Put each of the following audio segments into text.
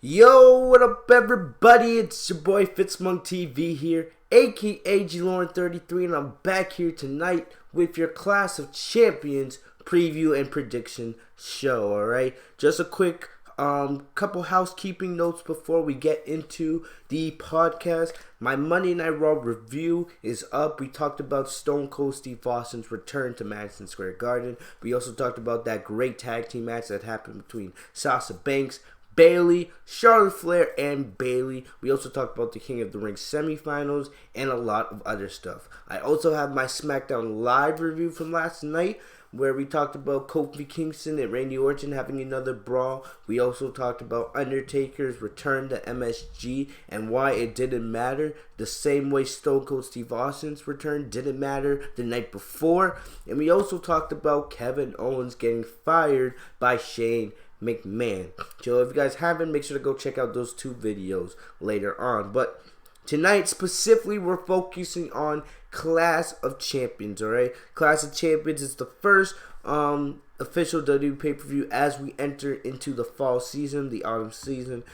Yo, what up everybody? It's your boy Fitzmonk TV here, aka G-Lauren33, and I'm back here tonight with your Clash of Champions preview and prediction show, alright? Just a quick couple housekeeping notes before we get into the podcast. My Monday Night Raw review is up. We talked about Stone Cold Steve Austin's return to Madison Square Garden. We also talked about that great tag team match that happened between Sasha Banks, Bayley, Charlotte Flair, and Bayley. We also talked about the King of the Ring semifinals and a lot of other stuff. I also have my SmackDown Live review from last night, where we talked about Kofi Kingston and Randy Orton having another brawl. We also talked about Undertaker's return to MSG and why it didn't matter, the same way Stone Cold Steve Austin's return didn't matter the night before. And we also talked about Kevin Owens getting fired by Shane McMahon. So if you guys haven't, make sure to go check out those two videos later on. But tonight specifically, we're focusing on Clash of Champions, alright? Clash of Champions is the first official WWE pay-per-view as we enter into the fall season, the autumn season,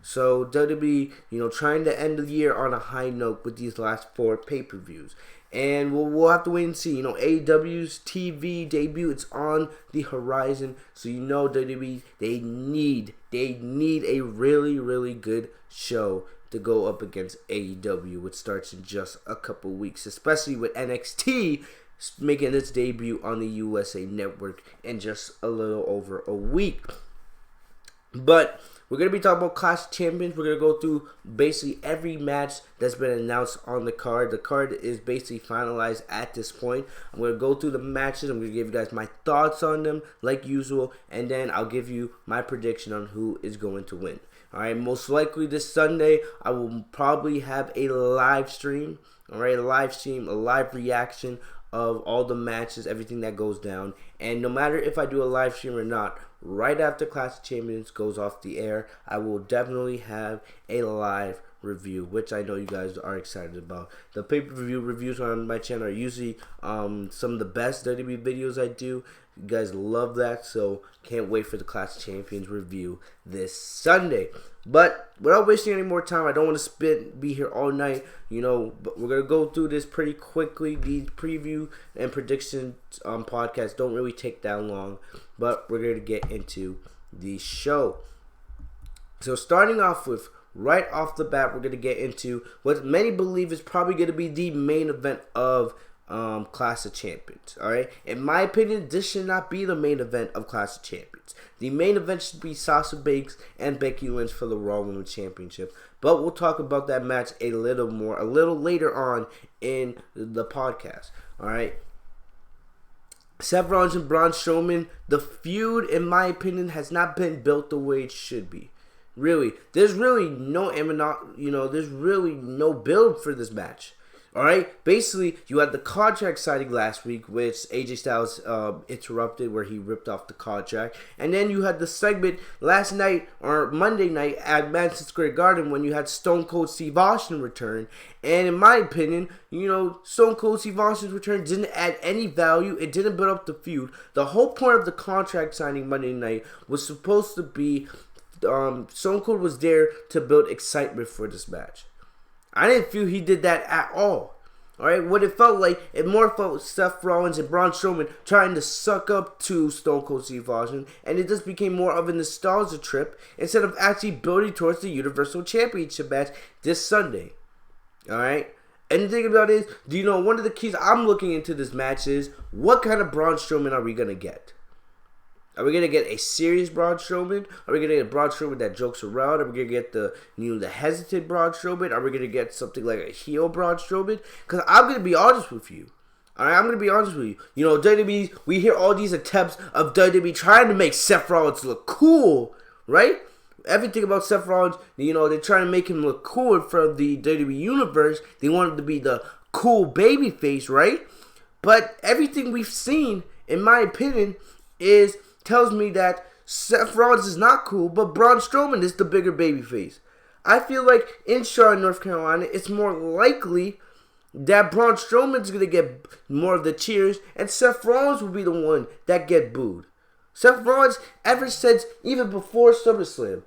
So WWE, trying to end the year on a high note with these last 4 pay-per-views. And we'll have to wait and see. AEW's TV debut, it's on the horizon. So WWE, they need a really, really good show to go up against AEW, which starts in just a couple weeks, especially with NXT making its debut on the USA Network in just a little over a week. But we're going to be talking about Clash of Champions. We're going to go through basically every match that's been announced on the card. The card is basically finalized at this point. I'm going to go through the matches. I'm going to give you guys my thoughts on them like usual. And then I'll give you my prediction on who is going to win. Alright, most likely this Sunday, I will probably have a live stream. Alright, a live reaction of all the matches, everything that goes down. And no matter if I do a live stream or not, right after Clash of Champions goes off the air, I will definitely have a live review, which I know you guys are excited about. The pay-per-view reviews on my channel are usually some of the best WWE videos I do. You guys love that, so can't wait for the Clash of Champions review this Sunday. But without wasting any more time, I don't want to be here all night, but we're going to go through this pretty quickly. These preview and prediction podcasts don't really take that long, but we're going to get into the show. So starting off with, right off the bat, we're going to get into what many believe is probably going to be the main event of Clash of Champions. Alright, in my opinion, this should not be the main event of Clash of Champions. The main event should be Sasha Banks and Becky Lynch for the Raw Women's Championship. But we'll talk about that match a little later on in the podcast. Alright, Seth Rollins and Braun Strowman, the feud, in my opinion, has not been built the way it should be. Really, there's really no there's really no build for this match. Alright, basically, you had the contract signing last week, which AJ Styles interrupted, where he ripped off the contract. And then you had the segment last night, or Monday night, at Madison Square Garden, when you had Stone Cold Steve Austin return. And in my opinion, Stone Cold Steve Austin's return didn't add any value. It didn't build up the feud. The whole point of the contract signing Monday night was supposed to be Stone Cold was there to build excitement for this match. I didn't feel he did that at all. Alright, what it felt like, it more felt Seth Rollins and Braun Strowman trying to suck up to Stone Cold Steve Austin, and it just became more of a nostalgia trip instead of actually building towards the Universal Championship match this Sunday. Alright? And the thing about it is, one of the keys I'm looking into this match is, what kind of Braun Strowman are we going to get? Are we going to get a serious Braun Strowman? Are we going to get a Braun Strowman that jokes around? Are we going to get the hesitant Braun Strowman? Are we going to get something like a heel Braun Strowman? Because I'm going to be honest with you. Alright, I'm going to be honest with you. WWE, we hear all these attempts of WWE trying to make Seth Rollins look cool, right? Everything about Seth Rollins, they're trying to make him look cool in front of the WWE Universe. They want him to be the cool babyface, right? But everything we've seen, in my opinion, tells me that Seth Rollins is not cool, but Braun Strowman is the bigger babyface. I feel like in Charlotte, North Carolina, it's more likely that Braun Strowman's going to get more of the cheers, and Seth Rollins will be the one that get booed. Seth Rollins, ever since, even before SummerSlam,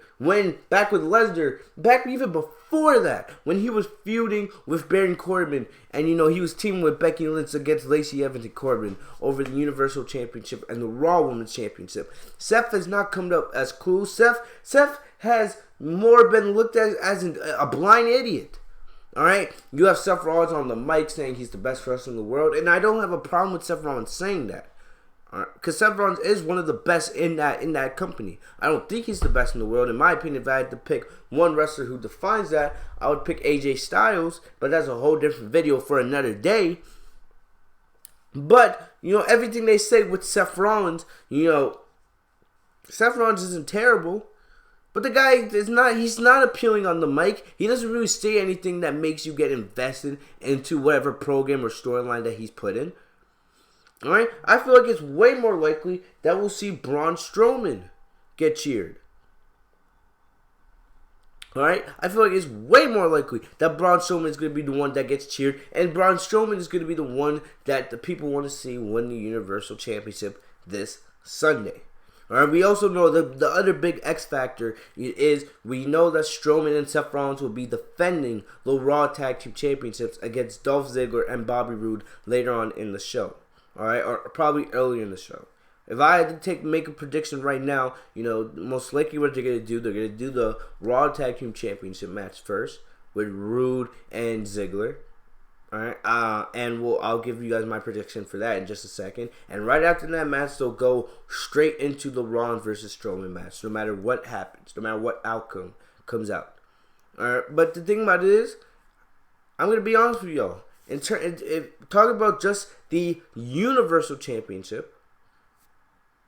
back with Lesnar, back even before that, when he was feuding with Baron Corbin, and he was teaming with Becky Lynch against Lacey Evans and Corbin over the Universal Championship and the Raw Women's Championship. Seth has not come up as cool. Seth has more been looked at as a blind idiot. Alright? You have Seth Rollins on the mic saying he's the best wrestler in the world, and I don't have a problem with Seth Rollins saying that. Because Seth Rollins is one of the best in that company. I don't think he's the best in the world. In my opinion, if I had to pick one wrestler who defines that, I would pick AJ Styles. But that's a whole different video for another day. But, everything they say with Seth Rollins, Seth Rollins isn't terrible. But the guy he's not appealing on the mic. He doesn't really say anything that makes you get invested into whatever program or storyline that he's put in. Alright, I feel like it's way more likely that we'll see Braun Strowman get cheered. Alright, I feel like it's way more likely that Braun Strowman is going to be the one that gets cheered, and Braun Strowman is going to be the one that the people want to see win the Universal Championship this Sunday. Alright, we also know the other big X factor is we know that Strowman and Seth Rollins will be defending the Raw Tag Team Championships against Dolph Ziggler and Bobby Roode later on in the show. Alright, or probably earlier in the show. If I had to make a prediction right now, most likely what they're going to do the Raw Tag Team Championship match first with Roode and Ziggler. Alright, and I'll give you guys my prediction for that in just a second. And right after that match, they'll go straight into the Rollins versus Strowman match, no matter what happens, no matter what outcome comes out. Alright, but the thing about it is, I'm going to be honest with y'all. Talking about just the Universal Championship,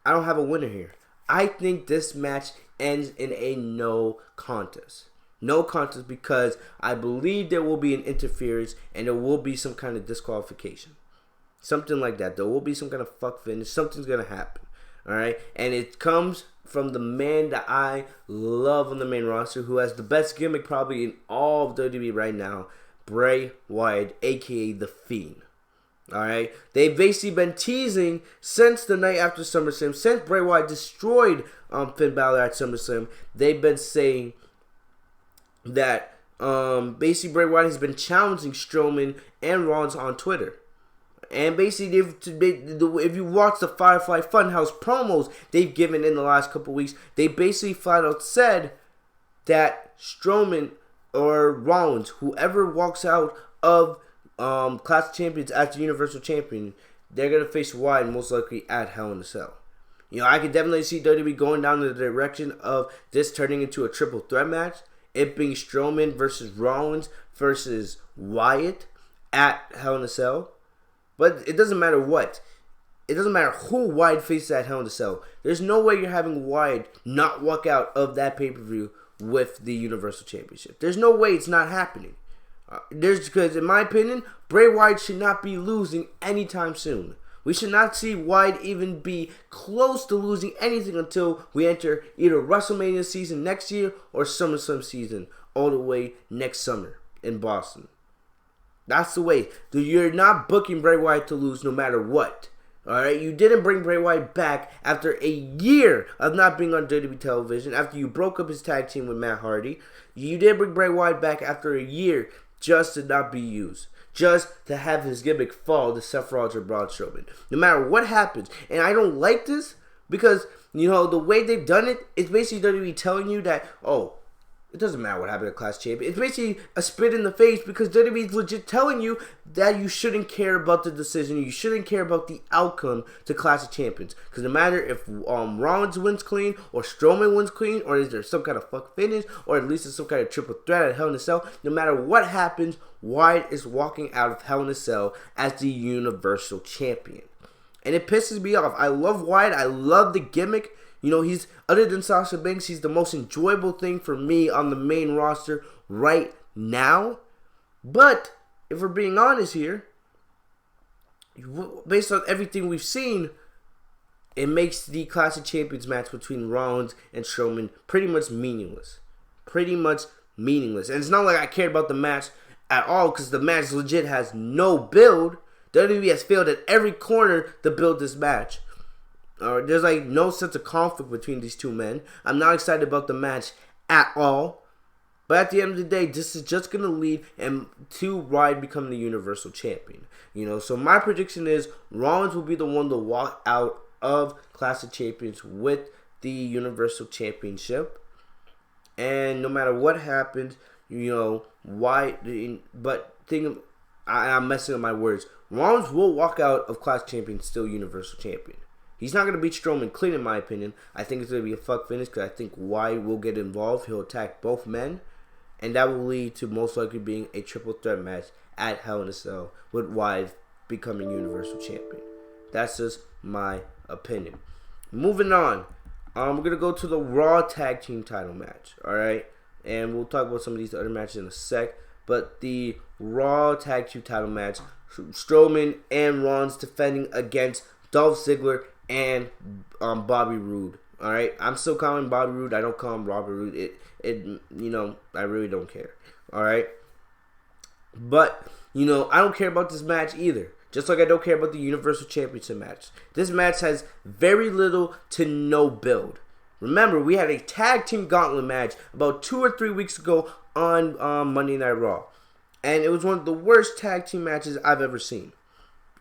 I don't have a winner here. I think this match ends in a no contest. No contest because I believe there will be an interference and there will be some kind of disqualification. Something like that. There will be some kind of fuck finish. Something's going to happen. Alright? And it comes from the man that I love on the main roster, who has the best gimmick probably in all of WWE right now, Bray Wyatt, a.k.a. The Fiend. Alright? They've basically been teasing since the night after SummerSlam, since Bray Wyatt destroyed Finn Balor at SummerSlam. They've been saying that basically Bray Wyatt has been challenging Strowman and Rollins on Twitter. And basically, if you watch the Firefly Funhouse promos they've given in the last couple weeks, they basically flat out said that Strowman or Rollins, whoever walks out of Clash of Champions as the Universal Champion, they're going to face Wyatt most likely at Hell in a Cell. I can definitely see WWE going down the direction of this turning into a triple threat match. It being Strowman versus Rollins versus Wyatt at Hell in a Cell. But it doesn't matter what. It doesn't matter who Wyatt faces at Hell in a Cell. There's no way you're having Wyatt not walk out of that pay-per-view with the Universal Championship. There's no way it's not happening. Because in my opinion, Bray Wyatt should not be losing anytime soon. We should not see Wyatt even be close to losing anything until we enter either WrestleMania season next year or SummerSlam season all the way next summer in Boston. That's the way. You're not booking Bray Wyatt to lose no matter what. Alright, you didn't bring Bray Wyatt back after a year of not being on WWE television, after you broke up his tag team with Matt Hardy. You did bring Bray Wyatt back after a year just to not be used. Just to have his gimmick fall to Seth Rollins or Braun Strowman. No matter what happens. And I don't like this because, the way they've done it, it's basically WWE telling you that, it doesn't matter what happened at Clash Champion. It's basically a spit in the face because WWE is legit telling you that you shouldn't care about the decision. You shouldn't care about the outcome to Clash of Champions. Because no matter if Rollins wins clean or Strowman wins clean or is there some kind of fuck finish or at least there's some kind of triple threat at Hell in a Cell, no matter what happens, Wyatt is walking out of Hell in a Cell as the Universal Champion. And it pisses me off. I love Wyatt. I love the gimmick. He's, other than Sasha Banks, he's the most enjoyable thing for me on the main roster right now. But, if we're being honest here, based on everything we've seen, it makes the Clash of Champions match between Rollins and Strowman pretty much meaningless. Pretty much meaningless. And it's not like I cared about the match at all, because the match legit has no build. WWE has failed at every corner to build this match. There's like no sense of conflict between these two men. I'm not excited about the match at all. But at the end of the day, this is just going to lead to Ryan becoming the Universal Champion. So my prediction is Rollins will be the one to walk out of Clash of Champions with the Universal Championship. And no matter what happens, I'm messing up my words. Rollins will walk out of Clash of Champions still Universal Champion. He's not going to beat Strowman clean, in my opinion. I think it's going to be a fuck finish because I think Wyatt will get involved. He'll attack both men. And that will lead to most likely being a triple threat match at Hell in a Cell with Wyatt becoming Universal Champion. That's just my opinion. Moving on. We're going to go to the Raw Tag Team title match. Alright? And we'll talk about some of these other matches in a sec. But the Raw Tag Team title match, Strowman and Rollins defending against Dolph Ziggler and Bobby Roode. Alright? I'm still calling him Bobby Roode. I don't call him Bobby Roode. I really don't care. Alright? But, I don't care about this match either. Just like I don't care about the Universal Championship match. This match has very little to no build. Remember, we had a tag team gauntlet match about 2 or 3 weeks ago on Monday Night Raw. And it was one of the worst tag team matches I've ever seen.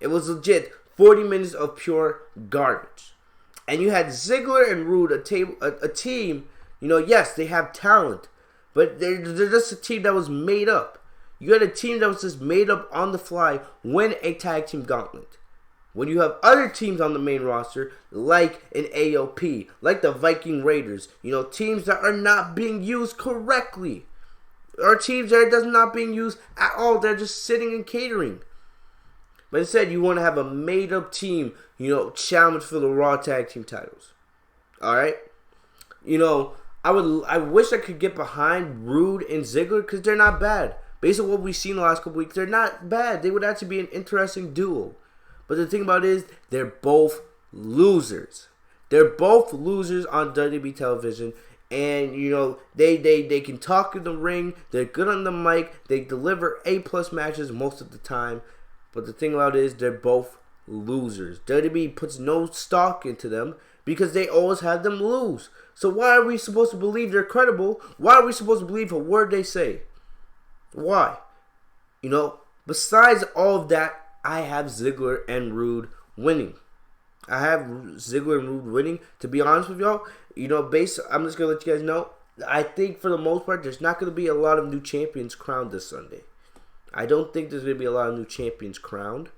It was legit 40 minutes of pure garbage. And you had Ziggler and Roode, a team, yes, they have talent. But they're just a team that was made up. You had a team that was just made up on the fly win a tag team gauntlet. When you have other teams on the main roster, like an AOP, like the Viking Raiders, teams that are not being used correctly. Or teams that are not being used at all. They're just sitting and catering. But instead, you want to have a made-up team, challenge for the Raw Tag Team titles. Alright? I wish I could get behind Roode and Ziggler because they're not bad. Based on what we've seen the last couple weeks, they're not bad. They would actually be an interesting duo. But the thing about it is, they're both losers. They're both losers on WWE television. And, they can talk in the ring. They're good on the mic. They deliver A+ matches most of the time. But the thing about it is, they're both losers. WWE puts no stock into them because they always have them lose. So why are we supposed to believe they're credible? Why are we supposed to believe a word they say? Why? Besides all of that, I have Ziggler and Roode winning. I have Ziggler and Roode winning. To be honest with y'all, I'm just going to let you guys know, I think for the most part, there's not going to be a lot of new champions crowned this Sunday. I don't think there's going to be a lot of new champions crowned.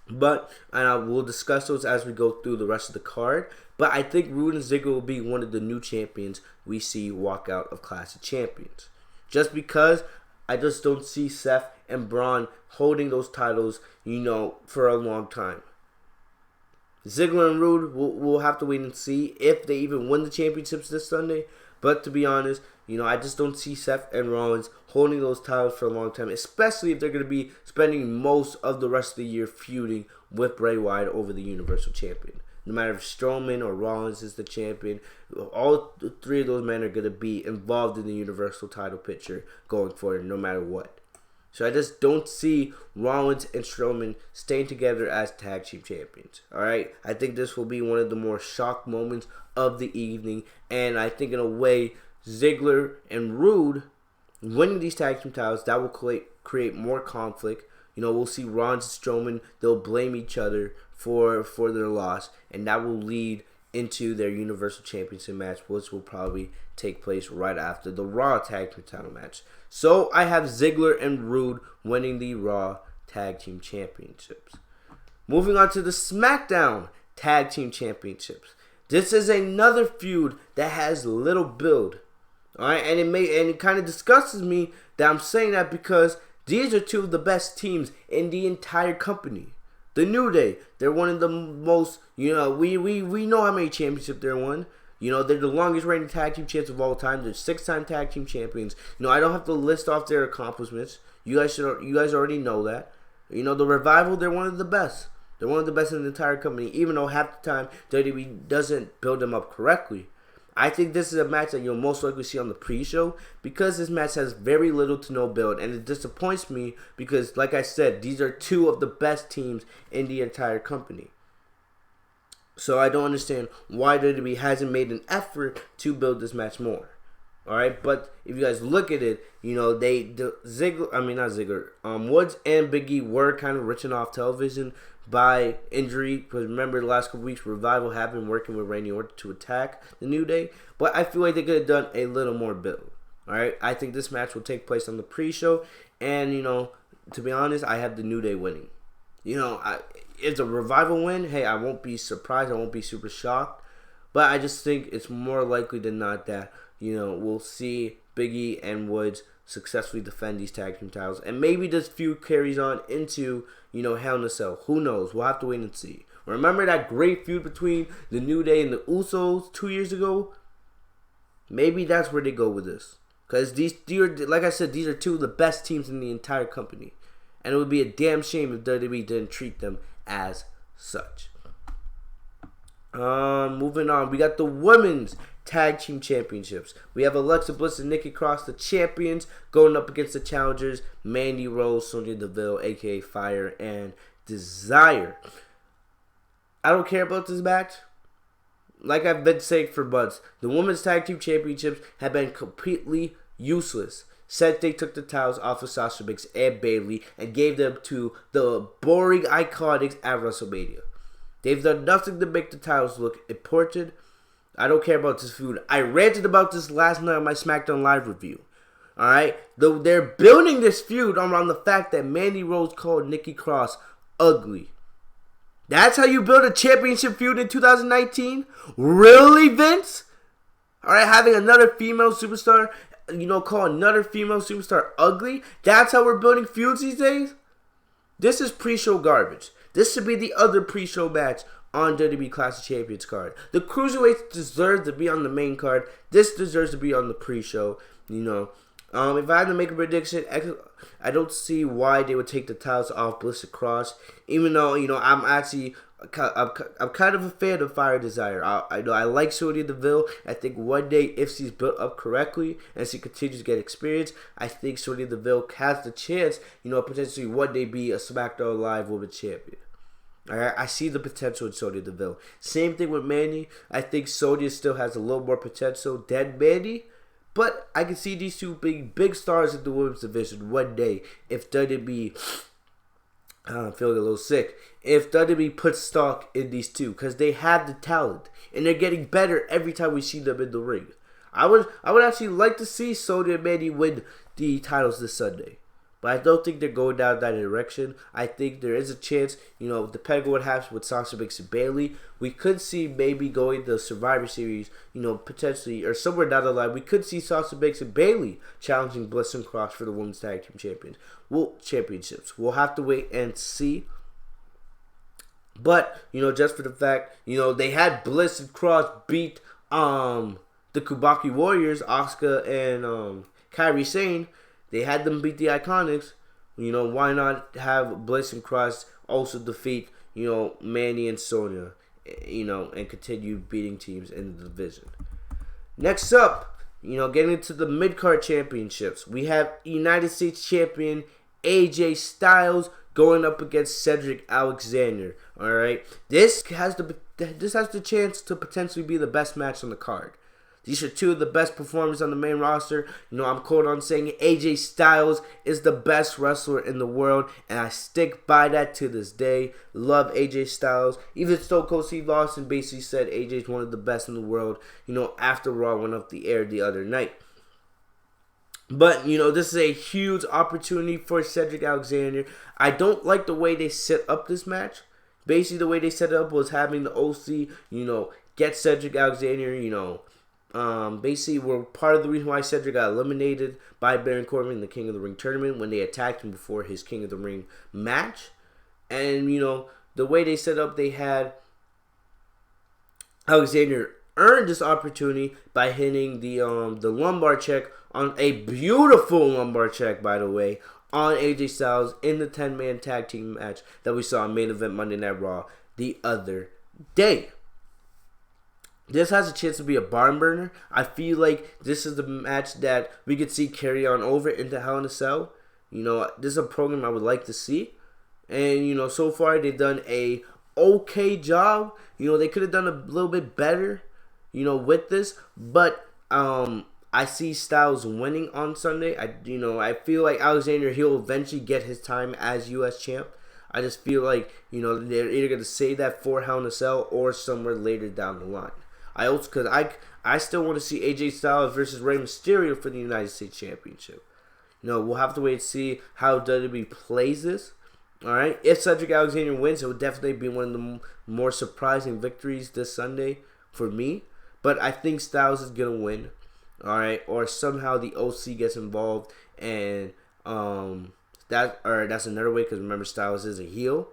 But, and we'll discuss those as we go through the rest of the card. But I think Roode and Ziggler will be one of the new champions we see walk out of Clash of Champions. Just because I just don't see Seth and Braun holding those titles, for a long time. Ziggler and Roode, we'll have to wait and see if they even win the championships this Sunday. But to be honest, I just don't see Seth and Rollins holding those titles for a long time, especially if they're going to be spending most of the rest of the year feuding with Bray Wyatt over the Universal Champion. No matter if Strowman or Rollins is the champion, all three of those men are going to be involved in the Universal title picture going forward, no matter what. So I just don't see Rollins and Strowman staying together as tag team champions. Alright? I think this will be one of the more shock moments of the evening. And I think in a way, Ziggler and Roode winning these tag team titles, that will create more conflict. We'll see Rollins and Strowman, they'll blame each other for their loss, and that will lead into their Universal Championship match, which will probably take place right after the Raw Tag Team title match. So I have Ziggler and Roode winning the Raw Tag Team Championships. Moving on to the SmackDown Tag Team Championships. This is another feud that has little build. Alright, and it kind of disgusts me that I'm saying that because these are two of the best teams in the entire company. The New Day, they're one of the most, we know how many championships they're won. They're the longest reigning tag team champs of all time. They're 6-time tag team champions. I don't have to list off their accomplishments. You guys already know that. The Revival, they're one of the best. They're one of the best in the entire company, even though half the time WWE doesn't build them up correctly. I think this is a match that you'll most likely see on the pre-show because this match has very little to no build, and it disappoints me because, like I said, these are two of the best teams in the entire company. So I don't understand why WWE hasn't made an effort to build this match more. All right, but if you guys look at it, you know not Ziggler, Woods and Biggie were kind of written off television by injury. Because remember, the last couple weeks, Revival have been working with Randy Orton to attack the New Day, but I feel like they could have done a little more build. All right, I think this match will take place on the pre-show, and to be honest, I have the New Day winning. It's a Revival win. Hey, I won't be surprised. I won't be super shocked, but I just think it's more likely than not that we'll see Biggie and Woods successfully defend these tag team titles, and maybe this feud carries on into Hell in a Cell. Who knows? We'll have to wait and see. Remember that great feud between the New Day and the Usos 2 years ago? Maybe that's where they go with this, because these are, like I said, these are two of the best teams in the entire company, and it would be a damn shame if WWE didn't treat them as such. Moving on, we got the women's tag team championships. We have Alexa Bliss and Nikki Cross, the champions, going up against the challengers, Mandy Rose, Sonya Deville, aka Fire, and Desire. I don't care about this match. Like I've been saying for months, the women's tag team championships have been completely useless since they took the titles off of Sasha Banks and Bayley and gave them to the boring Iconics at WrestleMania. They've done nothing to make the titles look important. I don't care about this feud. I ranted about this last night on my SmackDown Live review. Alright? They're building this feud around the fact that Mandy Rose called Nikki Cross ugly. That's how you build a championship feud in 2019? Really, Vince? Alright, having another female superstar, call another female superstar ugly? That's how we're building feuds these days? This is pre-show garbage. This should be the other pre-show match on WWE Clash of Champions card. The Cruiserweights deserve to be on the main card. This deserves to be on the pre-show. If I had to make a prediction, I don't see why they would take the titles off Bliss and Cross. Even though, I'm kind of a fan of Fire Desire. I like Sonya Deville. I think one day, if she's built up correctly and she continues to get experience, I think Sonya Deville has the chance, potentially one day be a SmackDown Live Women's Champion. Alright, I see the potential in Sonya Deville. Same thing with Mandy. I think Sonya still has a little more potential than Mandy. But I can see these two being big stars in the women's division one day if WWE, I'm feeling a little sick, if WWE puts stock in these two, because they have the talent and they're getting better every time we see them in the ring. I would actually like to see Sonya and Mandy win the titles this Sunday. But I don't think they're going down that direction. I think there is a chance, depending on what happens with Sasha Banks and Bayley, we could see maybe going to the Survivor Series, potentially, or somewhere down the line, we could see Sasha Banks and Bayley challenging Bliss and Cross for the Women's Tag Team Championships. We'll have to wait and see. But, just for the fact, they had Bliss and Cross beat the Kubaki Warriors, Asuka and Kairi Sane. They had them beat the Iconics. Why not have Bliss and Cross also defeat, Mandy and Sonya, and continue beating teams in the division. Next up, getting into the mid-card championships. We have United States champion AJ Styles going up against Cedric Alexander. All right, this has the chance to potentially be the best match on the card. These are two of the best performers on the main roster. I'm quote on saying AJ Styles is the best wrestler in the world, and I stick by that to this day. Love AJ Styles. Even Stone Cold Steve Austin basically said AJ is one of the best in the world, after Raw went off the air the other night. But, this is a huge opportunity for Cedric Alexander. I don't like the way they set up this match. Basically, the way they set it up was having the OC, get Cedric Alexander, basically were part of the reason why Cedric got eliminated by Baron Corbin in the King of the Ring tournament when they attacked him before his King of the Ring match. And, the way they set up, they had Alexander earn this opportunity by hitting the lumbar check on a beautiful lumbar check, by the way, on AJ Styles in the 10-man tag team match that we saw in main event Monday Night Raw the other day. This has a chance to be a barn burner. I feel like this is the match that we could see carry on over into Hell in a Cell. This is a program I would like to see. And, so far they've done a okay job. You know, they could have done a little bit better, you know, with this. But I see Styles winning on Sunday. I feel like Alexander, he'll eventually get his time as U.S. champ. I just feel like, you know, they're either going to save that for Hell in a Cell or somewhere later down the line. Because I still want to see AJ Styles versus Rey Mysterio for the United States Championship. You know, we'll have to wait and see how WWE plays this. All right, if Cedric Alexander wins, it would definitely be one of the more surprising victories this Sunday for me. But I think Styles is gonna win. All right, or somehow the OC gets involved, and that's another way, because remember, Styles is a heel.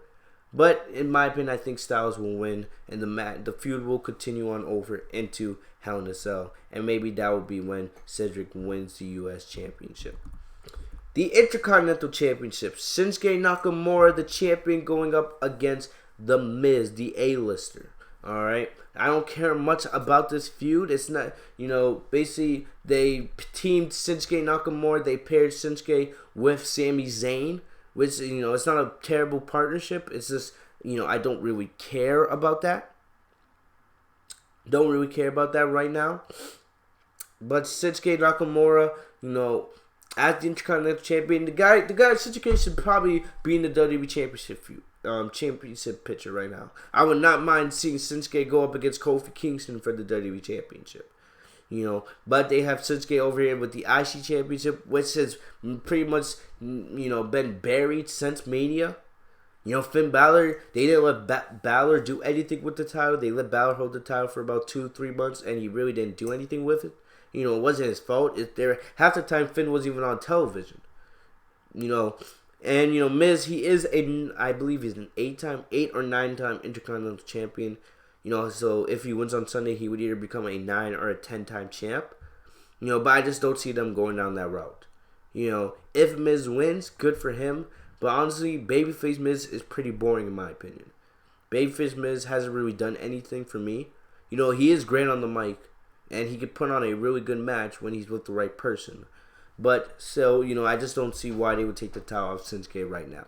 But in my opinion, I think Styles will win, and the feud will continue on over into Hell in a Cell, and maybe that will be when Cedric wins the U.S. Championship. The Intercontinental Championship, Shinsuke Nakamura, the champion, going up against The Miz, the A-lister. All right, I don't care much about this feud. It's not, you know, basically they teamed Shinsuke Nakamura. They paired Shinsuke with Sami Zayn, which, you know, it's not a terrible partnership. It's just, you know, I don't really care about that. Don't really care about that right now. But Shinsuke Nakamura, you know, as the Intercontinental Champion, the guy Shinsuke should probably be in the WWE Championship picture right now. I would not mind seeing Shinsuke go up against Kofi Kingston for the WWE Championship. You know, but they have Shinsuke over here with the IC Championship, which has pretty much, you know, been buried since Mania. You know, Finn Balor, they didn't let Balor do anything with the title. They let Balor hold the title for about 2-3 months, and he really didn't do anything with it. You know, it wasn't his fault. Half the time Finn wasn't even on television. You know, and, you know, Miz, he is I believe he's an 8 or 9-time Intercontinental Champion. You know, so if he wins on Sunday, he would either become a 9 or a 10-time champ. You know, but I just don't see them going down that route. You know, if Miz wins, good for him. But honestly, Babyface Miz is pretty boring in my opinion. Babyface Miz hasn't really done anything for me. You know, he is great on the mic, and he could put on a really good match when he's with the right person. But, so, you know, I just don't see why they would take the title off Shinsuke right now.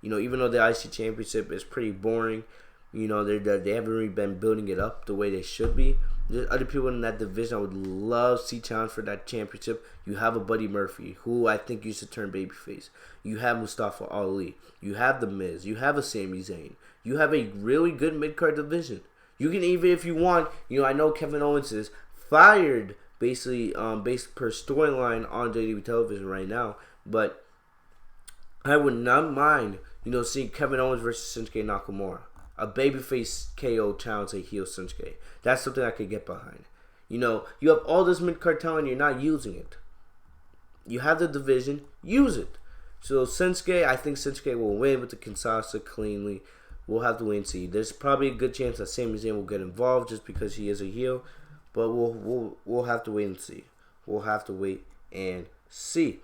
You know, even though the IC Championship is pretty boring, you know, they haven't really been building it up the way they should be. There's other people in that division I would love to see challenge for that championship. You have a Buddy Murphy, who I think used to turn babyface. You have Mustafa Ali. You have The Miz. You have a Sami Zayn. You have a really good mid-card division. You can even, if you want, you know, I know Kevin Owens is fired basically based per storyline on WWE television right now, but I would not mind, you know, seeing Kevin Owens versus Shinsuke Nakamura. A babyface KO challenge a heel Shinsuke. That's something I could get behind. You know, you have all this mid-card talent, you're not using it. You have the division, use it. So Shinsuke, I think Shinsuke will win with the Kinshasa cleanly. We'll have to wait and see. There's probably a good chance that Sami Zayn will get involved just because he is a heel, but we'll have to wait and see. We'll have to wait and see.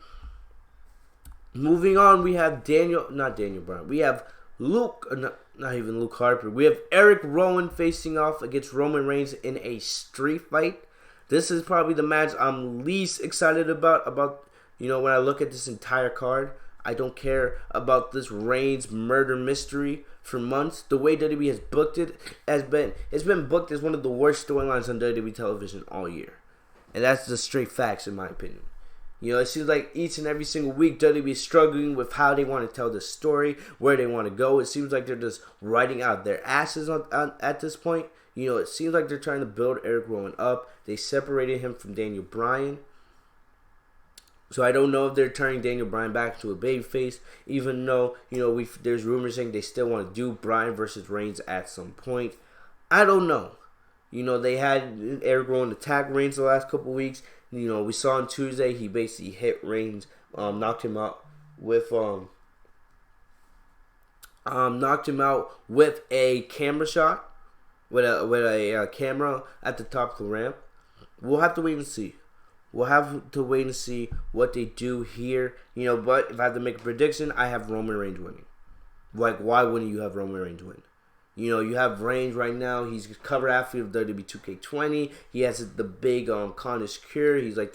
Moving on, we have not Daniel Bryan. We have not even Luke Harper. We have Eric Rowan facing off against Roman Reigns in a street fight. This is probably the match I'm least excited about. You know, when I look at this entire card, I don't care about this Reigns murder mystery for months. The way WWE has booked it it's been booked as one of the worst storylines on WWE television all year. And that's the straight facts in my opinion. You know, it seems like each and every single week WWE is struggling with how they want to tell the story, where they want to go. It seems like they're just writing out their asses at this point. You know, it seems like they're trying to build Eric Rowan up. They separated him from Daniel Bryan. So I don't know if they're turning Daniel Bryan back to a babyface, even though, you know, there's rumors saying they still want to do Bryan versus Reigns at some point. I don't know. You know, they had Eric Rowan attack Reigns the last couple weeks. You know, we saw on Tuesday he basically hit Reigns, knocked him out with a camera shot, with a camera at the top of the ramp. We'll have to wait and see. We'll have to wait and see what they do here. You know, but if I have to make a prediction, I have Roman Reigns winning. Like, why wouldn't you have Roman Reigns win? You know, you have Reigns right now. He's a cover athlete of WWE 2K20. He has the big Connor's cure. He's like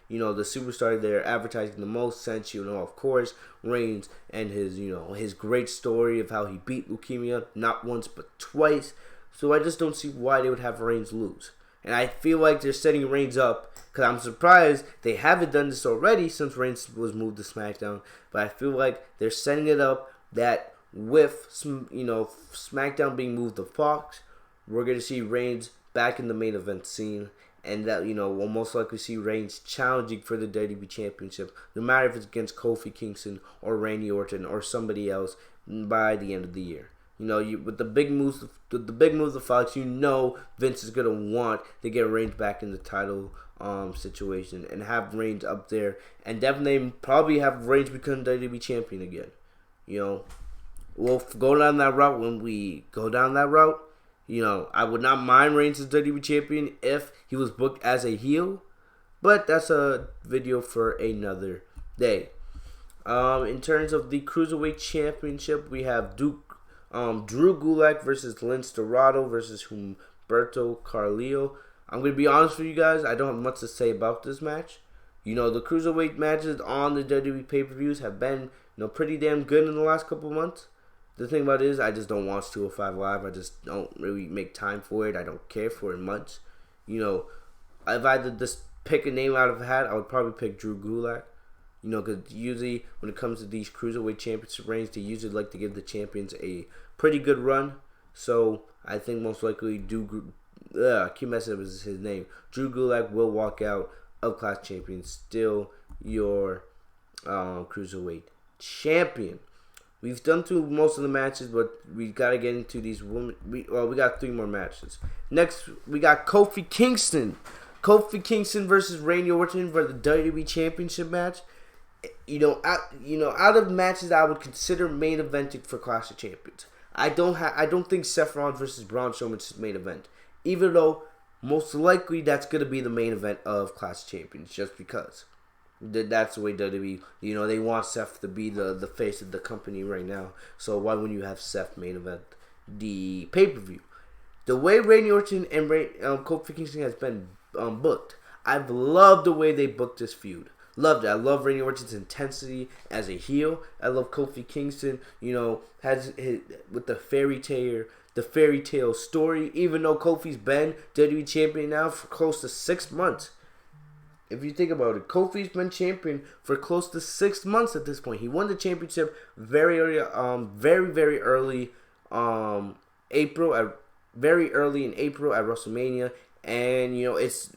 the superstar they're advertising the most since, of course, Reigns and his great story of how he beat leukemia not once but twice. So I just don't see why they would have Reigns lose. And I feel like they're setting Reigns up, because I'm surprised they haven't done this already since Reigns was moved to SmackDown. But I feel like they're setting it up that with, SmackDown being moved to Fox, we're going to see Reigns back in the main event scene. And that, we'll most likely see Reigns challenging for the WWE Championship, no matter if it's against Kofi Kingston or Randy Orton or somebody else by the end of the year. With the big moves, of Fox, Vince is gonna want to get Reigns back in the title situation and have Reigns up there, and definitely probably have Reigns become WWE champion again. We'll go down that route when we go down that route. I would not mind Reigns as WWE champion if he was booked as a heel, but that's a video for another day. In terms of the Cruiserweight Championship, we have Drew Gulak versus Lynch versus Humberto Carrillo. I'm going to be honest with you guys, I don't have much to say about this match. The Cruiserweight matches on the WWE pay-per-views have been, pretty damn good in the last couple months. The thing about it is, I just don't watch 205 Live. I just don't really make time for it. I don't care for it much. If I had to just pick a name out of a hat, I would probably pick Drew Gulak. Because usually when it comes to these Cruiserweight Championship reigns, they usually like to give the champions a pretty good run. So I think most likely I keep messing up with his name. Drew Gulak will walk out of Clash Champions, still your Cruiserweight Champion. We've done through most of the matches, but we got to get into these women. We got 3 more matches. Next, we got Kofi Kingston. Kofi Kingston versus Randy Orton for the WWE Championship match. Out of matches I would consider main eventing for Clash of Champions, I don't think Seth Rollins versus Braun Strowman is main event, even though most likely that's gonna be the main event of Clash of Champions, just because that's the way WWE, they want Seth to be the face of the company right now. So why wouldn't you have Seth main event the pay-per-view? The way Randy Orton and Kofi Kingston has been booked, I've loved the way they booked this feud. Loved it. I love Randy Orton's intensity as a heel. I love Kofi Kingston, has with the fairy tale story. Even though Kofi's been WWE champion now for close to 6 months. If you think about it, Kofi's been champion for close to 6 months at this point. He won the championship very early, very early April, very early in April at WrestleMania, and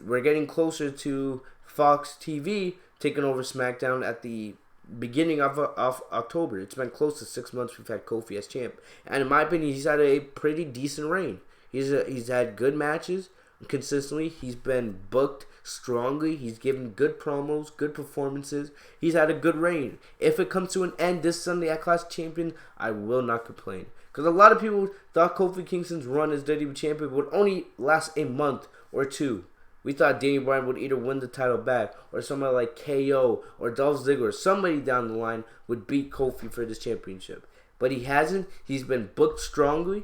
we're getting closer to Fox TV taking over SmackDown at the beginning of October. It's been close to 6 months we've had Kofi as champ, and in my opinion, he's had a pretty decent reign. He's had good matches consistently. He's been booked strongly. He's given good promos, good performances. He's had a good reign. If it comes to an end this Sunday at Clash Champion, I will not complain. Because a lot of people thought Kofi Kingston's run as WWE champion would only last a month or 2. We thought Daniel Bryan would either win the title back, or somebody like KO or Dolph Ziggler, or somebody down the line would beat Kofi for this championship. But he hasn't. He's been booked strongly.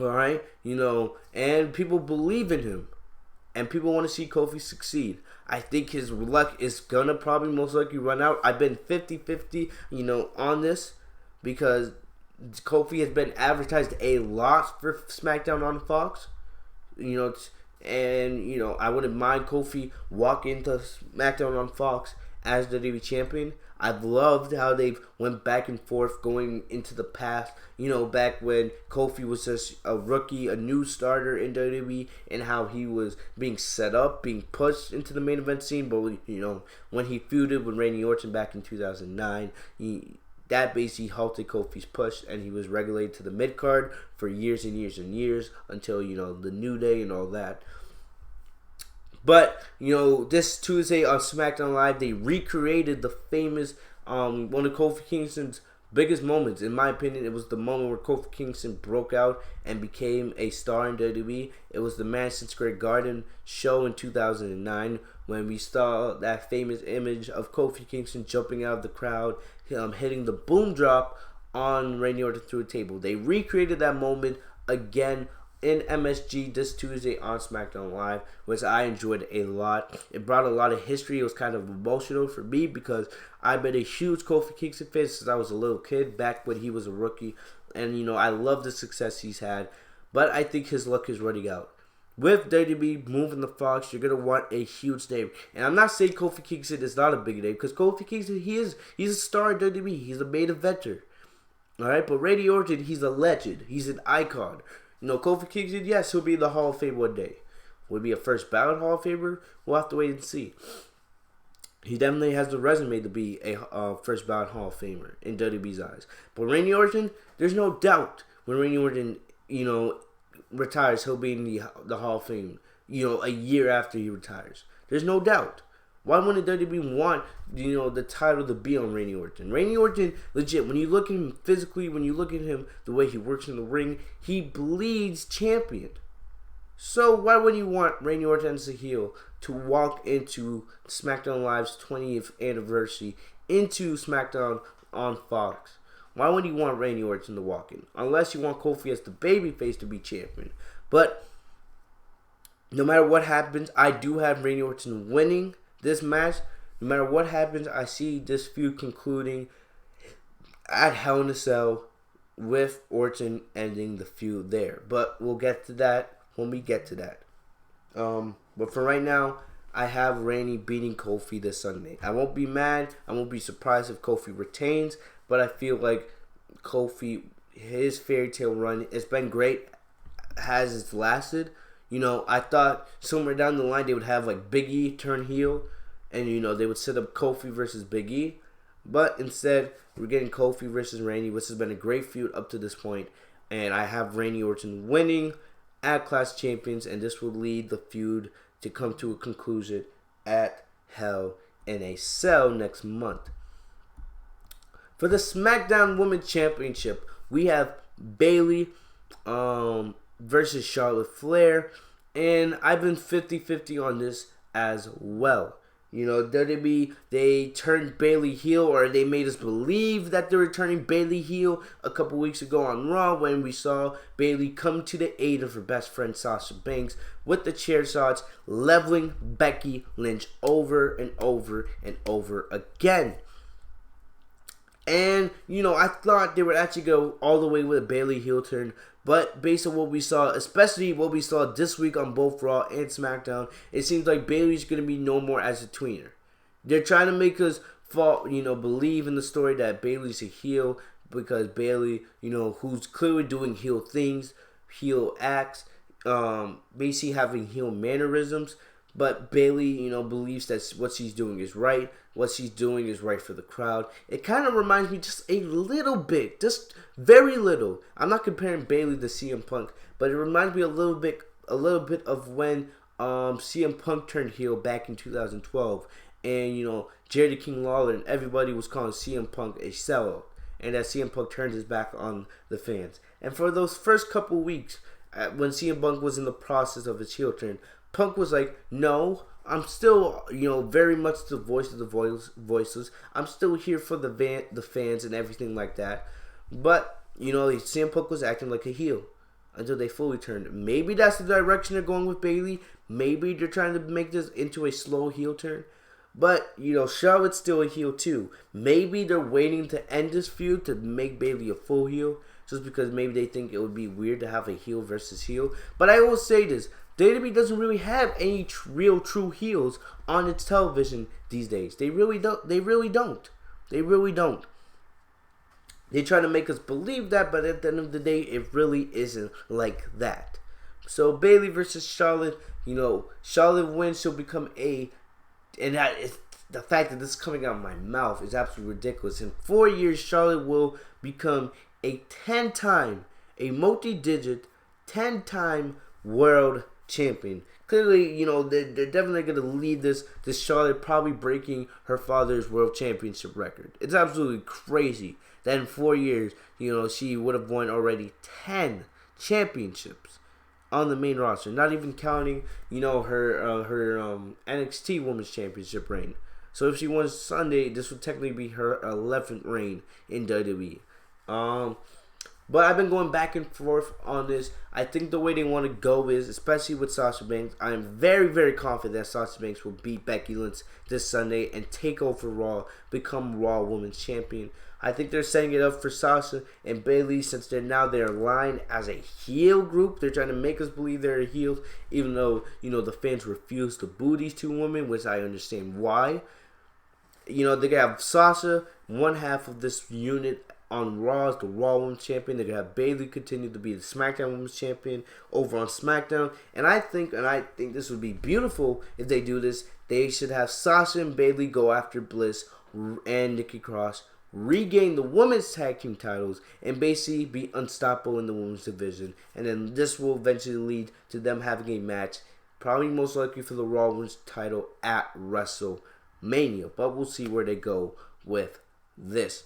Alright? And people believe in him. And people want to see Kofi succeed. I think his luck is going to probably most likely run out. I've been 50-50, on this. Because Kofi has been advertised a lot for SmackDown on Fox. And, I wouldn't mind Kofi walking into SmackDown on Fox as the WWE champion. I've loved how they've went back and forth going into the past, back when Kofi was just a rookie, a new starter in WWE, and how he was being set up, being pushed into the main event scene. But, when he feuded with Randy Orton back in 2009, that basically halted Kofi's push, and he was relegated to the mid-card for years and years and years until, the New Day and all that. But, this Tuesday on SmackDown Live, they recreated the famous, one of Kofi Kingston's biggest moments. In my opinion, it was the moment where Kofi Kingston broke out and became a star in WWE. It was the Madison Square Garden show in 2009 when we saw that famous image of Kofi Kingston jumping out of the crowd, hitting the boom drop on Randy Orton through a table. They recreated that moment again in MSG this Tuesday on SmackDown Live, which I enjoyed a lot. It brought a lot of history. It was kind of emotional for me because I've been a huge Kofi Kingston fan since I was a little kid, back when he was a rookie. And, I love the success he's had. But I think his luck is running out. With WWE moving the Fox, you're going to want a huge name. And I'm not saying Kofi Kingston is not a big name, because Kofi Kingston, he's a star in WWE. He's a main eventer. Alright, but Randy Orton, he's a legend. He's an icon. Kofi Kingston, yes, he'll be in the Hall of Fame one day. Will he be a first ballot Hall of Famer? We'll have to wait and see. He definitely has the resume to be a first ballot Hall of Famer in WWE's eyes. But Randy Orton, there's no doubt when Randy Orton, retires, he'll be in the Hall of Fame, a year after he retires. There's no doubt. Why wouldn't WWE want, the title to be on Randy Orton? Randy Orton, legit, when you look at him physically, when you look at him, the way he works in the ring, he bleeds champion. So why would you want Randy Orton as a heel to walk into SmackDown Live's 20th anniversary into SmackDown on Fox? Why would you want Randy Orton to walk in? Unless you want Kofi as the babyface to be champion. But no matter what happens, I do have Randy Orton winning this match. No matter what happens, I see this feud concluding at Hell in a Cell with Orton ending the feud there. But we'll get to that when we get to that. But for right now, I have Randy beating Kofi this Sunday. I won't be mad. I won't be surprised if Kofi retains. But I feel like Kofi, his fairy tale run, it's been great. Has it's lasted. I thought somewhere down the line they would have like Big E turn heel. And, they would set up Kofi versus Big E. But instead, we're getting Kofi versus Randy, which has been a great feud up to this point. And I have Randy Orton winning at Clash Champions. And this will lead the feud to come to a conclusion at Hell in a Cell next month. For the SmackDown Women's Championship, we have Bayley versus Charlotte Flair. And I've been 50-50 on this as well. WWE, they turned Bayley heel, or they made us believe that they were turning Bayley heel a couple weeks ago on Raw when we saw Bayley come to the aid of her best friend Sasha Banks with the chair shots, leveling Becky Lynch over and over and over again. And, I thought they would actually go all the way with a Bayley heel turn. But based on what we saw, especially what we saw this week on both Raw and SmackDown, it seems like Bayley's going to be no more as a tweener. They're trying to make us believe in the story that Bayley's a heel because Bayley, who's clearly doing heel things, heel acts, basically having heel mannerisms. But Bayley, believes that what she's doing is right. What she's doing is right for the crowd. It kind of reminds me just a little bit, just very little. I'm not comparing Bayley to CM Punk, but it reminds me a little bit of when CM Punk turned heel back in 2012, and Jerry King Lawler and everybody was calling CM Punk a sellout, and that CM Punk turned his back on the fans. And for those first couple weeks, when CM Punk was in the process of his heel turn, Punk was like, no, I'm still, very much the voice of the voices. I'm still here for the fans and everything like that. But, CM Punk was acting like a heel until they fully turned. Maybe that's the direction they're going with Bayley. Maybe they're trying to make this into a slow heel turn. But, Charlotte's still a heel too. Maybe they're waiting to end this feud to make Bayley a full heel. Just because maybe they think it would be weird to have a heel versus heel. But I will say this. WWE doesn't really have any real true heels on its television these days. They really don't. They really don't. They try to make us believe that, but at the end of the day, it really isn't like that. So Bayley versus Charlotte, Charlotte wins. She'll become and that is the fact that this is coming out of my mouth is absolutely ridiculous. In 4 years, Charlotte will become a multi-digit, 10-time world champion. Clearly, they're definitely going to lead this Charlotte probably breaking her father's world championship record. It's absolutely crazy that in 4 years, she would have won already 10 championships on the main roster. Not even counting, her NXT Women's Championship reign. So if she wins Sunday, this would technically be her 11th reign in WWE. But I've been going back and forth on this. I think the way they want to go is, especially with Sasha Banks, I am very, very confident that Sasha Banks will beat Becky Lynch this Sunday and take over Raw, become Raw Women's Champion. I think they're setting it up for Sasha and Bayley since they're aligned as a heel group. They're trying to make us believe they're heels, even though, the fans refuse to boo these two women, which I understand why. They're going to have Sasha, one half of this unit, on Raw as the Raw Women's Champion. They're going to have Bayley continue to be the SmackDown Women's Champion over on SmackDown. And I think this would be beautiful if they do this. They should have Sasha and Bayley go after Bliss and Nikki Cross, regain the women's tag team titles, and basically be unstoppable in the women's division. And then this will eventually lead to them having a match, probably most likely for the Raw Women's title at WrestleMania. But we'll see where they go with this.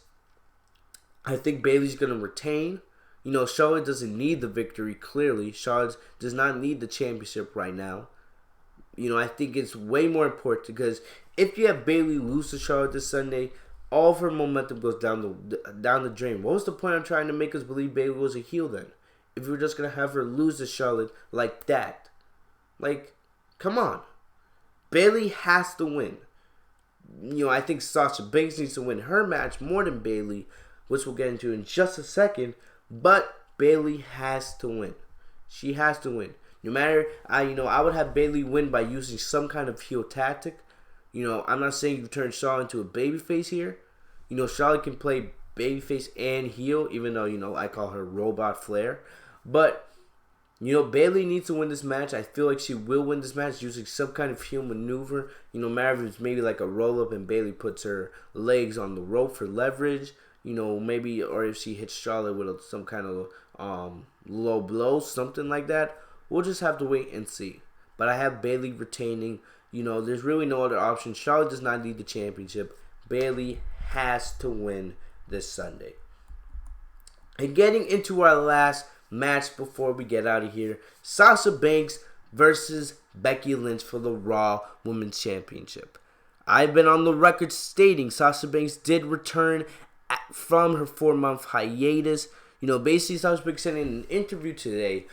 I think Bayley's going to retain. Charlotte doesn't need the victory, clearly. Charlotte does not need the championship right now. I think it's way more important because if you have Bayley lose to Charlotte this Sunday, all of her momentum goes down the drain. What was the point of trying to make us believe Bayley was a heel then? If we were just going to have her lose to Charlotte like that. Come on. Bayley has to win. I think Sasha Banks needs to win her match more than Bayley, which we'll get into in just a second, but Bayley has to win. She has to win. No matter, I would have Bayley win by using some kind of heel tactic. I'm not saying you turn Charlotte into a babyface here. Charlotte can play babyface and heel, even though, I call her Robot Flair. But, Bayley needs to win this match. I feel like she will win this match using some kind of heel maneuver. Matter if it's maybe like a roll-up and Bayley puts her legs on the rope for leverage. Maybe, or if she hits Charlotte with some kind of low blow, something like that. We'll just have to wait and see. But I have Bayley retaining. There's really no other option. Charlotte does not need the championship. Bayley has to win this Sunday. And getting into our last match before we get out of here, Sasha Banks versus Becky Lynch for the Raw Women's Championship. I've been on the record stating Sasha Banks did return from her 4-month hiatus. Basically Sasha Banks said in an interview today,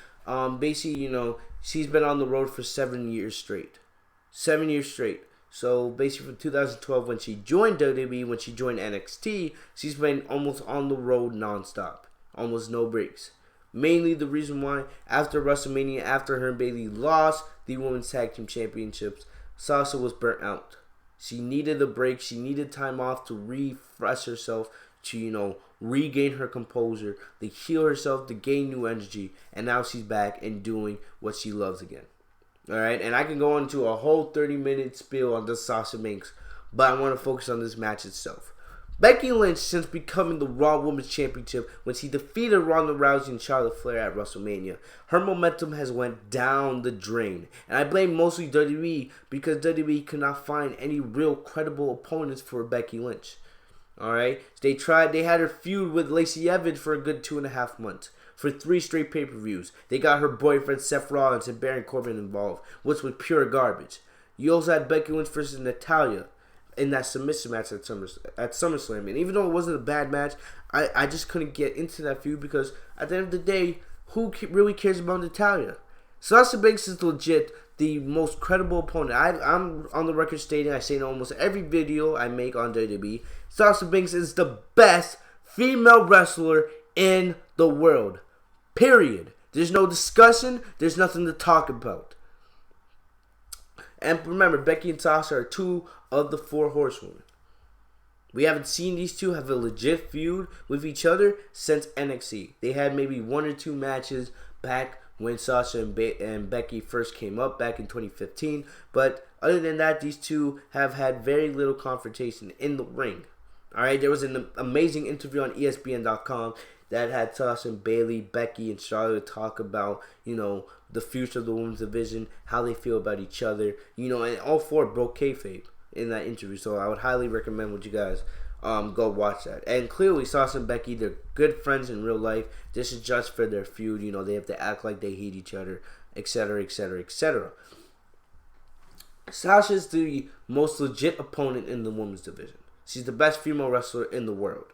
she's been on the road for 7 years straight. 7 years straight. So basically from 2012 when she joined WWE, when she joined NXT, she's been almost on the road nonstop. Almost no breaks. Mainly the reason why after WrestleMania, after her and Bayley lost the Women's Tag Team Championships, Sasha was burnt out. She needed a break. She needed time off to refresh herself, to, regain her composure, to heal herself, to gain new energy. And now she's back and doing what she loves again. Alright, and I can go into a whole 30-minute spiel on this Sasha Banks, but I want to focus on this match itself. Becky Lynch, since becoming the Raw Women's Championship when she defeated Ronda Rousey and Charlotte Flair at WrestleMania, her momentum has went down the drain. And I blame mostly WWE because WWE could not find any real credible opponents for Becky Lynch. Alright? They had her feud with Lacey Evans for a good 2.5 months. For 3 straight pay-per-views. They got her boyfriend Seth Rollins and Baron Corbin involved, which was pure garbage. You also had Becky Lynch versus Natalya in that submission match at SummerSlam. And even though it wasn't a bad match, I just couldn't get into that feud because at the end of the day, who really cares about Natalya? Sasha Banks is legit the most credible opponent. I'm on the record stating, I say in almost every video I make on WWE, Sasha Banks is the best female wrestler in the world. Period. There's no discussion. There's nothing to talk about. And remember, Becky and Sasha are 2 of the 4 horsewomen. We haven't seen these two have a legit feud with each other since NXT. They had maybe 1 or 2 matches back when Sasha and Becky first came up back in 2015. But other than that, these two have had very little confrontation in the ring. Alright, there was an amazing interview on ESPN.com that had Sasha and Bayley, Becky, and Charlotte talk about, the future of the women's division, how they feel about each other, and all 4 broke kayfabe in that interview. So I would highly recommend you guys go watch that. And clearly, Sasha and Becky, they're good friends in real life. This is just for their feud. They have to act like they hate each other, etc., etc., etc. Sasha is the most legit opponent in the women's division. She's the best female wrestler in the world.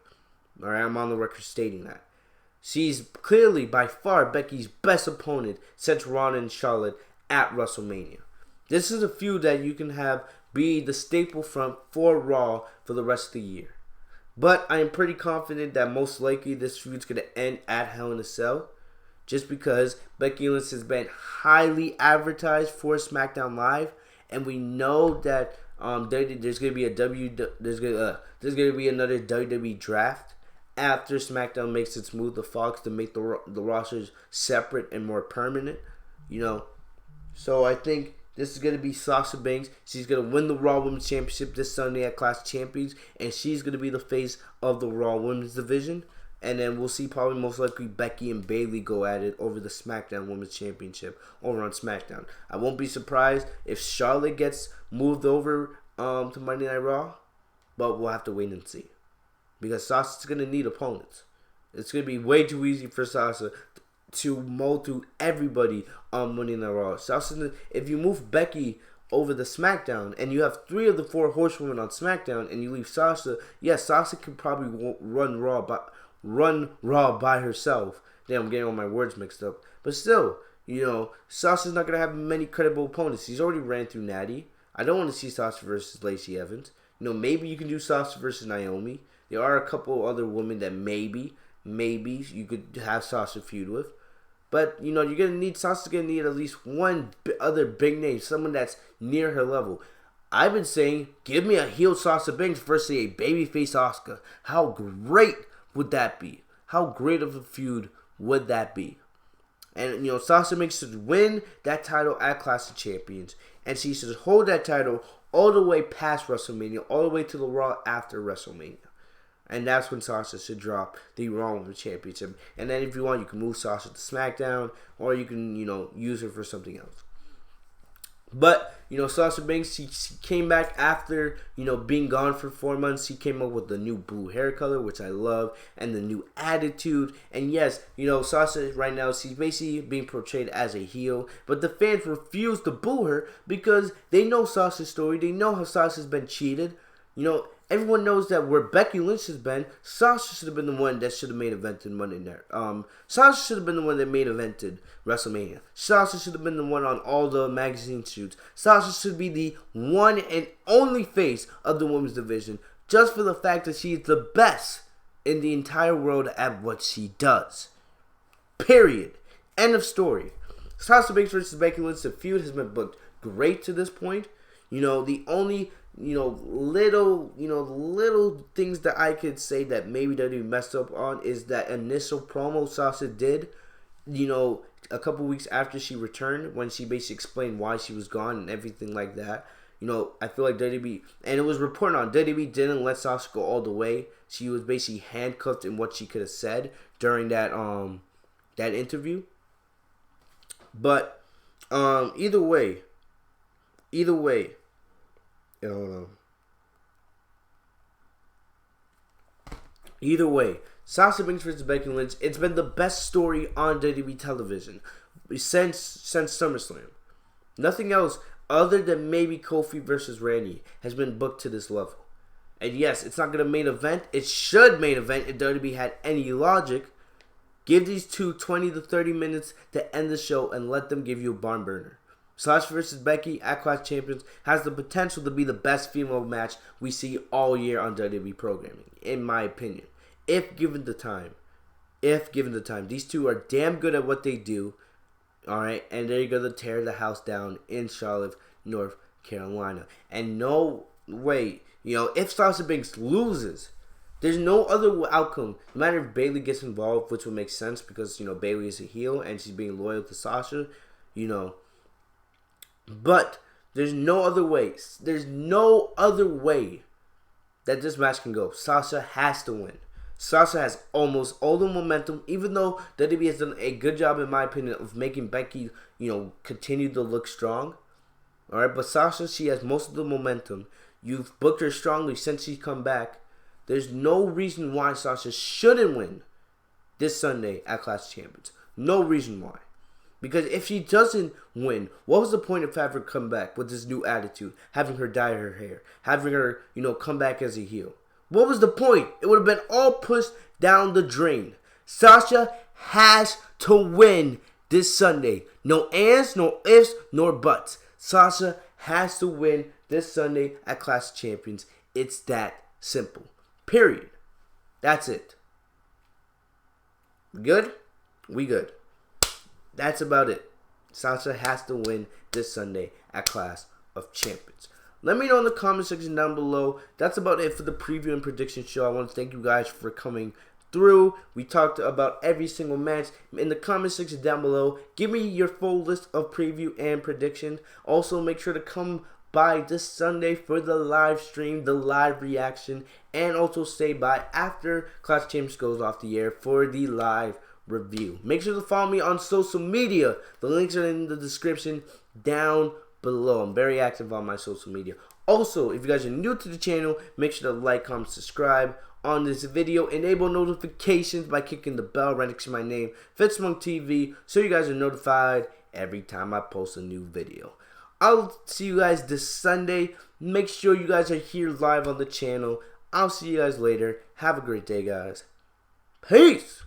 Alright, I'm on the record stating that. She's clearly, by far, Becky's best opponent since Ronda and Charlotte at WrestleMania. This is a feud that you can have be the staple front for Raw for the rest of the year. But I am pretty confident that most likely this feud's going to end at Hell in a Cell, just because Becky Lynch has been highly advertised for SmackDown Live, and we know that there's going to be another WWE draft after SmackDown makes its move to Fox to make the rosters separate and more permanent. So I think this is going to be Sasha Banks. She's going to win the Raw Women's Championship this Sunday at Clash of Champions, and she's going to be the face of the Raw Women's division. And then we'll see probably most likely Becky and Bayley go at it over the SmackDown Women's Championship over on SmackDown. I won't be surprised if Charlotte gets moved over to Monday Night Raw, but we'll have to wait and see. Because Sasha's going to need opponents. It's going to be way too easy for Sasha to mold through everybody on Monday Night Raw. Sasha, if you move Becky over the SmackDown and you have 3 of the 4 horsewomen on SmackDown and you leave Sasha, yes, Sasha can probably run Raw by herself. Damn, I'm getting all my words mixed up. But still, Sasha's not going to have many credible opponents. She's already ran through Natty. I don't want to see Sasha versus Lacey Evans. Maybe you can do Sasha versus Naomi. There are a couple other women that maybe you could have Sasha feud with. But, Sasha's going to need at least one other big name, someone that's near her level. I've been saying, give me a heel Sasha Banks versus a babyface Asuka. How great would that be? How great of a feud would that be? And, Sasha Banks should win that title at Clash of Champions. And she should hold that title all the way past WrestleMania, all the way to the Raw after WrestleMania. And that's when Sasha should drop the Raw Women's Championship. And then if you want, you can move Sasha to SmackDown, or you can, use her for something else. But, Sasha Banks, she came back after, being gone for 4 months. She came up with the new blue hair color, which I love, and the new attitude. And yes, Sasha right now, she's basically being portrayed as a heel. But the fans refuse to boo her because they know Sasha's story. They know how Sasha's been cheated. Everyone knows that where Becky Lynch has been, Sasha should have been the one that should have main evented Monday Night. Sasha should have been the one that main evented WrestleMania. Sasha should have been the one on all the magazine shoots. Sasha should be the one and only face of the women's division, just for the fact that she is the best in the entire world at what she does. Period. End of story. Sasha Banks versus Becky Lynch, the feud has been booked great to this point. The only little things that I could say that maybe WWE messed up on is that initial promo Sasha did, a couple weeks after she returned, when she basically explained why she was gone and everything like that. I feel like WWE, and it was reported on, WWE didn't let Sasha go all the way. She was basically handcuffed in what she could have said during that interview. But either way. Either way, Sasha Banks versus Becky Lynch, it's been the best story on WWE television since SummerSlam. Nothing else other than maybe Kofi versus Randy has been booked to this level. And yes, it's not going to main event. It should main event if WWE had any logic. Give these two 20 to 30 minutes to end the show and let them give you a barn burner. Sasha versus Becky at Clash Champions has the potential to be the best female match we see all year on WWE programming, in my opinion. If given the time. These two are damn good at what they do. Alright, and they're going to tear the house down in Charlotte, North Carolina. And no way, if Sasha Banks loses, there's no other outcome. No matter if Bayley gets involved, which would make sense because, Bayley is a heel and she's being loyal to Sasha, But there's no other way. There's no other way that this match can go. Sasha has to win. Sasha has almost all the momentum, even though WWE has done a good job, in my opinion, of making Becky, continue to look strong. All right, but Sasha, she has most of the momentum. You've booked her strongly since she's come back. There's no reason why Sasha shouldn't win this Sunday at Clash of Champions. No reason why. Because if she doesn't win, what was the point of having her come back with this new attitude? Having her dye her hair. Having her, come back as a heel. What was the point? It would have been all pushed down the drain. Sasha has to win this Sunday. No ands, no ifs, nor buts. Sasha has to win this Sunday at Clash of Champions. It's that simple. Period. That's it. We good? We good. That's about it. Sasha has to win this Sunday at Clash of Champions. Let me know in the comment section down below. That's about it for the preview and prediction show. I want to thank you guys for coming through. We talked about every single match. In the comment section down below, give me your full list of preview and prediction. Also, make sure to come by this Sunday for the live stream, the live reaction, and also stay by after Clash of Champions goes off the air for the live review. Make sure to follow me on social media. The links are in the description down below. I'm very active on my social media. Also, if you guys are new to the channel, make sure to like, comment, subscribe on this video. Enable notifications by clicking the bell right next to my name, Fitzmonk TV, so you guys are notified every time I post a new video. I'll see you guys this Sunday. Make sure you guys are here live on the channel. I'll see you guys later. Have a great day, guys. Peace!